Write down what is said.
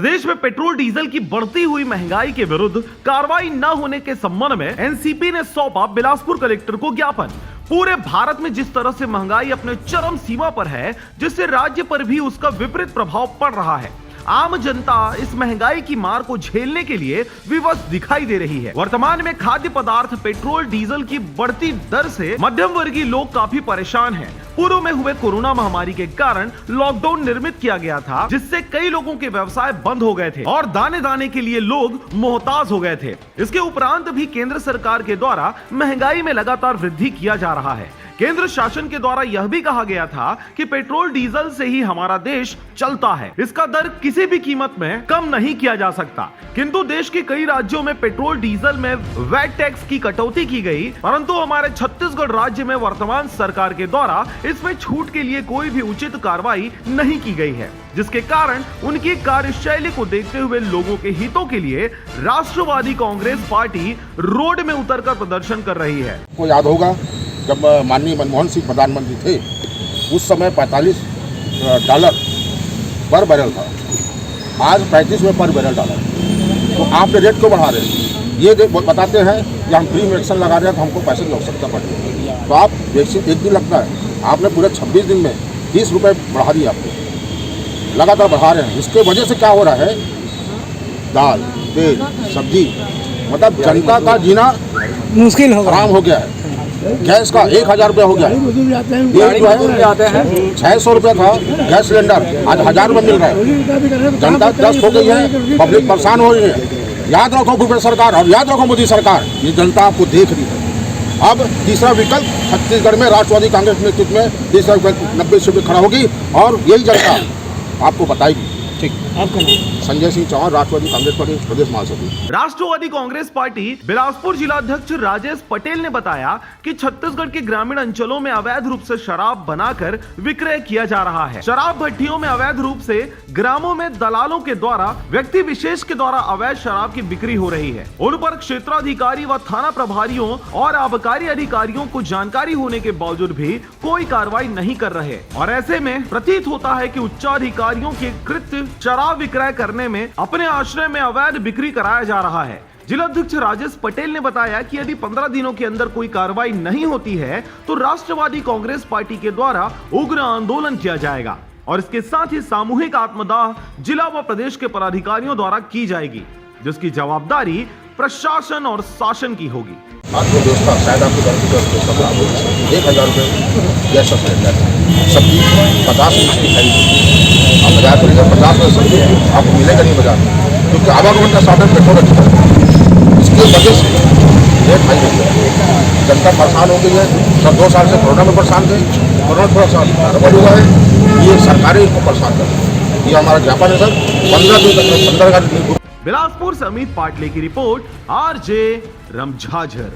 प्रदेश में petrol diesel की बढ़ती हुई महंगाई के विरुद्ध कार्रवाई न होने के संबंध में एनसीपी ने सौंपा बिलासपुर कलेक्टर को ज्ञापन। पूरे भारत में जिस तरह से महंगाई अपने चरम सीमा पर है, जिससे राज्य पर भी उसका विपरीत प्रभाव पड़ रहा है। आम जनता इस महंगाई की मार को झेलने के लिए विवश दिखाई दे रही है। वर्तमान में खाद्य पदार्थ, पेट्रोल, डीजल की बढ़ती दर से मध्यम वर्गीय लोग काफी परेशान हैं। पूर्व में हुए कोरोना महामारी के कारण लॉकडाउन निर्मित किया गया था, जिससे कई लोगों के व्यवसाय बंद हो गए थे और दाने दाने के लिए लोग मोहताज हो गए थे। इसके उपरांत भी केंद्र सरकार के द्वारा महंगाई में लगातार वृद्धि किया जा रहा है। केंद्र शासन के द्वारा यह भी कहा गया था कि पेट्रोल डीजल से ही हमारा देश चलता है, इसका दर किसी भी कीमत में कम नहीं किया जा सकता। किंतु देश के कई राज्यों में पेट्रोल डीजल में वैट टैक्स की कटौती की गई, परंतु हमारे छत्तीसगढ़ राज्य में वर्तमान सरकार के द्वारा इसमें छूट के लिए कोई भी उचित कार्रवाई नहीं की गई है, जिसके कारण उनकी कार्यशैली को देखते हुए लोगों के हितों के लिए राष्ट्रवादी कांग्रेस पार्टी रोड में उतरकर प्रदर्शन कर रही है। को याद होगा जब माननीय मनमोहन सिंह प्रधानमंत्री थे, उस समय $45 पर बैरल था, आज 35 में पर बैरल डाला। तो आप रेट क्यों बढ़ा रहे हैं? ये बताते हैं कि हम फ्री में वैक्सीन लगा रहे हैं तो हमको पैसे की आवश्यकता पड़ रही है। तो आप वैक्सीन एक दिन लगता है, आपने पूरे 26 दिन में 30 रुपये बढ़ा दिए, आपको लगातार बढ़ा रहे हैं। इसके वजह से क्या हो रहा है, दाल, तेल, सब्जी, मतलब जनता का जीना मुश्किल आराम हो गया है। गैस का 1000 रुपया हो गया, आते हैं 600 रुपया था गैस सिलेंडर, आज 1000 रुपये मिल रहा है। जनता त्रस्त हो गई है, पब्लिक परेशान हो रही है। याद रखो भूपेश सरकार और याद रखो मोदी सरकार, ये जनता आपको देख रही है। अब तीसरा विकल्प छत्तीसगढ़ में राष्ट्रवादी कांग्रेस के नेतृत्व में तीसरा विकल्प 90 सीट पे खड़ा होगी और यही जनता आपको बताएगी। ठीक, आपका नाम? संजय सिंह चौहान, राष्ट्रवादी कांग्रेस पार्टी प्रदेश महासचिव। राष्ट्रवादी कांग्रेस पार्टी बिलासपुर जिला अध्यक्ष राजेश पटेल ने बताया कि छत्तीसगढ़ के ग्रामीण अंचलों में अवैध रूप से शराब बनाकर विक्रय किया जा रहा है। शराब भट्टियों में अवैध रूप से ग्रामों में दलालों के द्वारा व्यक्ति विशेष के द्वारा अवैध शराब की बिक्री हो रही है। उन पर क्षेत्राधिकारी व थाना प्रभारियों और आबकारी अधिकारियों को जानकारी होने के बावजूद भी कोई कार्रवाई नहीं कर रहे और ऐसे में प्रतीत होता है कि उच्चाधिकारियों के कृत्य शराब विक्रय करने में अपने आश्रय में अवैध बिक्री कराया जा रहा है। जिलाध्यक्ष राजेश पटेल ने बताया कि यदि 15 दिनों के अंदर कोई कार्रवाई नहीं होती है तो राष्ट्रवादी कांग्रेस पार्टी के द्वारा उग्र आंदोलन किया जाएगा और इसके साथ ही सामूहिक आत्मदाह जिला व प्रदेश के पदाधिकारियों द्वारा की जाएगी, जिसकी जवाबदारी प्रशासन और शासन की होगी। आपको दोस्तों शायद आपको 1000 रुपये गैस सिलेंडर, सब्जी 50 में इसकी खरीद, आप बाजार पर 50 में सब्जी आपको मिलेगा नहीं बाजार में, क्योंकि आवागमन का साधन पेट्रोल अच्छा है। इसकी वजह से रेट हाई हो गया, जनता परेशान हो गई है। सब 2 साल से कोरोना में परेशान थे, कोरोना थोड़ा सा नॉर्मल हुआ है, ये सरकारें इनको परेशान कर रही है। ये हमारा ज्ञापन है सर, 15 दिन तक 15 का। बिलासपुर से अमित पाटले की रिपोर्ट, RJ रमझाझर।